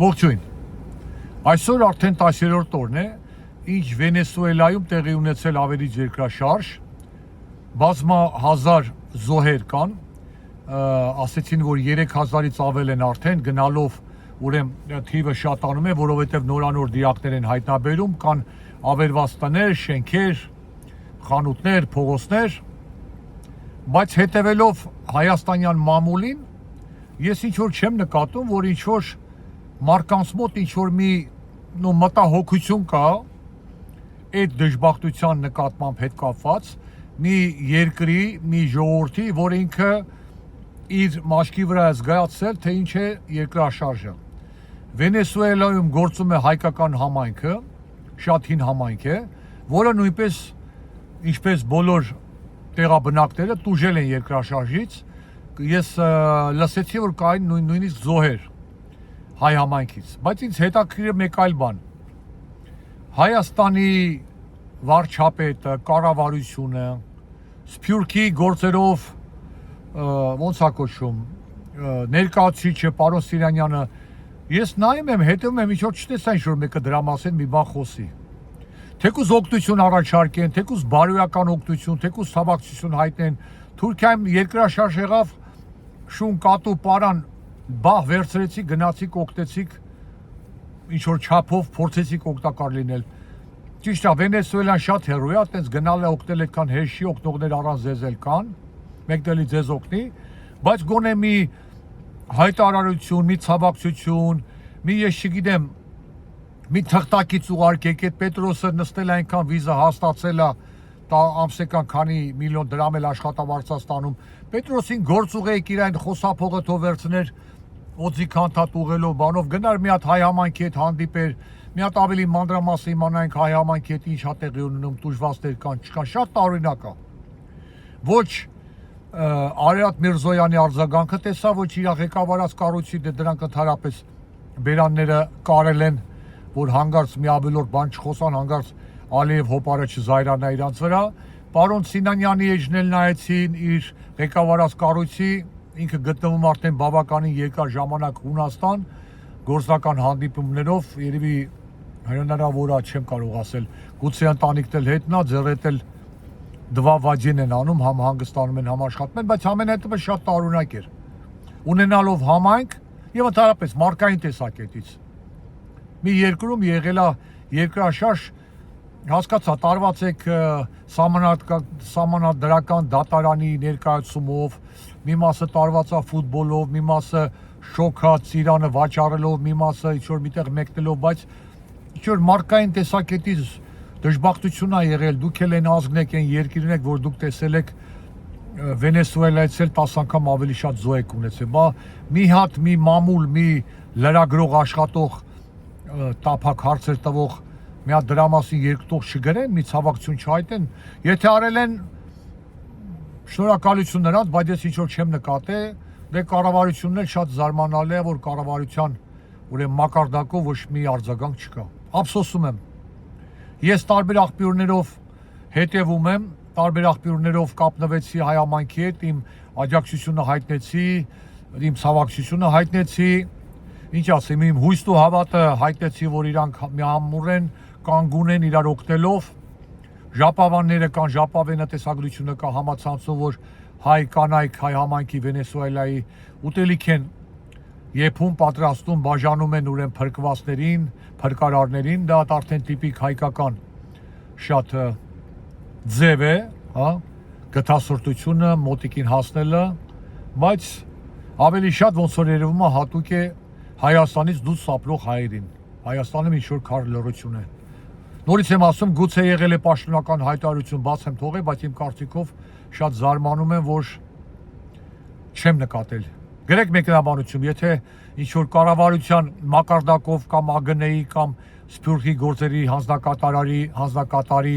Ողջույն։ Այսօր արդեն 10-րդ օրն է, ինչ Վենեսուելայում տեղի ունեցել ավերիչ երկրաշարժ, բազմա հազար զոհեր կան, ասեցին, որ 3000-ից ավել են արդեն, գնալով ուրեմն թիվը շատանում է, որովհետև նորանոր դիակներ են հայտնաբերում, կան ավերված տներ, շենքեր, խանութներ, փողոցներ, բայց հետևելով հայաստանյան մամուլին, ես ինչ-որ չեմ նկատում, որ ինչ-որ մարդկանց մոտ ինչ-որ մի մտահոգություն կա այդ դժբախտության նկատմամբ հետ կապված, մի երկրի, մի ժողովրդի, որ ինքը իր մաշկի վրա է զգացել, թե ինչ է երկրաշարժը։ Վենեսուելայում գործում է հայկական համայնքը, շատ հին համայնք է, որը նույնպես, ինչպես բոլոր տեղաբնակները, տուժել են երկրաշարժից, ես լսեցի, որ կային նույնիսկ զոհեր հայ համայնքից, բայց ինձ հետաքրքիր է մեկ այլ բան։ Հայաստանի վարչապետը, կառավարությունը, Սփյուռքի գործերով ոնց է կոչվում, ներկայացուցիչը պարոն Սիրանյանը, ես նայում եմ, հետևում եմ, ինչ-որ չտեսա ինչ-որ մեկը դրա մասին մի բան խոսի։ Թեկուզ օգնություն առաջարկեն, թեկուզ բարոյական օգնություն, թեկուզ ցավակցություն հայտնեն։ Թուրքիայում երկրաշարժ եղավ, շուն կատու պարան բահ վերցրեցիք, գնացիք, օգտեցիք, ինչ-որ չափով փորձեցիք օգտակար լինել։ Ճիշտ է, Վենեսուելան շատ հեռու է, այտենց գնալ է օգնել այդքան հեշի օգնողներ առանց ձեզ էլ կան, մեկ դելի ձեզ օգնի, բայց գոնե մի հայտարարություն, մի ցավակցություն, մի ես չգիտեմ, մի թղթակից ուղարկեք, այդ Պետրոսը նստել է այնքան վիզա հաստատել է, ամսական քանի միլիոն դրամ էլ աշխատավարձ ստանում։ Պետրոսին գործ ուղեիք իր այն խոսափողը թող վերցներ օձի քանթատ ուղելով բանով, գնար մի հատ հայ համայնքի հետ հանդիպեր, մի հատ ավելի մանրամասն իմանայինք հայ համայնքի հետ ինչ է տեղի ունենում, տուժվածներ կան, չկան, շատ տարօրինակ է։ Ոչ Արարատ Միրզոյանի արձագանքը տեսա, ոչ իր ղեկավարած կառույցի, դրանք ընդհանրապես բերանները կարել են, որ հանգարց մի ավելորդ բան չխոսան, հանգարց Ալիև հոպարը չզայրանա իրանց վրա։ Պարոն Սինանյանի էջնել նայեցին իր ղեկավարած կառույցի, ինքը գտնվում արդեն բավականին երկար ժամանակ Հունաստան, գործնական հանդիպումներով, երևի հնարավոր է, չեմ կարող ասել, գուցե ընտանիքն էլ հետնա, ձեռդ էլ դվավաջեն են անում, համ հանգստանում են, համ աշխատում են, բայց ամենայնտեպս շատ տարօրինակ էր։ Ունենալով համայնք եւ ընդհանրապես մարդկային տեսակետից։ Մի երկրում եղել է երկրաշարժ, հասկացա, տարված եք սահմանադրական դատարանի ներկայացումով, մի մասը տարված է ֆուտբոլով, մի մասը շոքա ծիրանը վաճառելով, մի մասը ինչ-որ միտեղ մեկնելով, բայց ինչ-որ մարդկային տեսակետից դժբախտություն է եղել, դուք էլ են ազգն եք, են երկիրն եք, որ դուք տեսել եք Վենեսուելայից էլ 10 անգամ ավելի շատ զոհ եք ունեցել, մի հատ, մի մամուլ, մի լրագրող աշխատող, տափակ հարցեր տվող, մի հատ դրա մասին երկտող չգրեն, մի ցավակցություն չհայտեն, եթե արել են, շնորհակալություն նրանց, բայց ես ինչ-որ չեմ նկատել, դե կառավարությունն էլ շատ զարմանալի է, որ կառավարության ուրեմն մակարդակով ոչ մի արձագանք չկա։ Ափսոսում եմ։ Ես տարբեր աղբյուրներով հետևում եմ, տարբեր աղբյուրներով կապնվեցի հայ համայնքի հետ, իմ աջակցությունը հայտնեցի, իմ ցավակցությունը հայտնեցի, ինչ ասեմ, իմ հույսն ու հավատը հայտնեցի, որ իրանք միամուռ են, կանգուն են իրար օգնելով, ժապավանները կան, ժապավենը տեսագրությունը կա համացանցով, որ հայ կանայք, հայ համայնքի Վենեսուելայի ուտելիք են եփում, պատրաստում, բաժանում են ուրեմն փրկվածներին, փրկարարներին, դա արդեն տիպիկ հայկական շատ ձև է, հա, գթասրտությունը, մոտիկին հասնելը, բայց ավելի շատ ոնց որ երևում է հատուկ է Հայաստանից դուրս ապրող հայերին, Հայաստանում ինչ-որ քար լռություն է։ Նորից եմ ասում, գուցե եղել է պաշտոնական հայտարարություն, բաց եմ թողել, բայց իմ կարծիքով շատ զարմանում եմ, որ չեմ նկատել։ Գրեք մեկնաբանություն, եթե ինչ-որ կառավարության մակարդակով կամ ԱԳՆ-ի կամ Սփյուռքի գործերի հանձնակատարի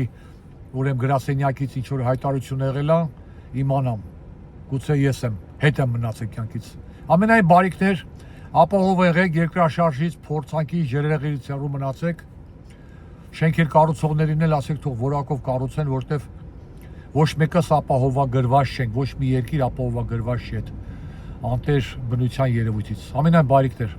ուրեմն գրասենյակից ինչ-որ հայտարարություն եղել է, իմանամ, գուցե ես եմ, հետ եմ մնացել կյանքից։ Ամենայն բարիքներ, ապահով եղեք երկրաշարժից, փորձանքի ջրեղեղից հեռու մնացեք, շենքեր կառուցողներին էլ ասեք թող որակով կառուցեն, որտեվ ոչ մեկս ապահովագրված չենք, ոչ մի երկիր ապահովագրված չի այդ անտեր բնության երևույթից։ Ամենայն բարիքներ։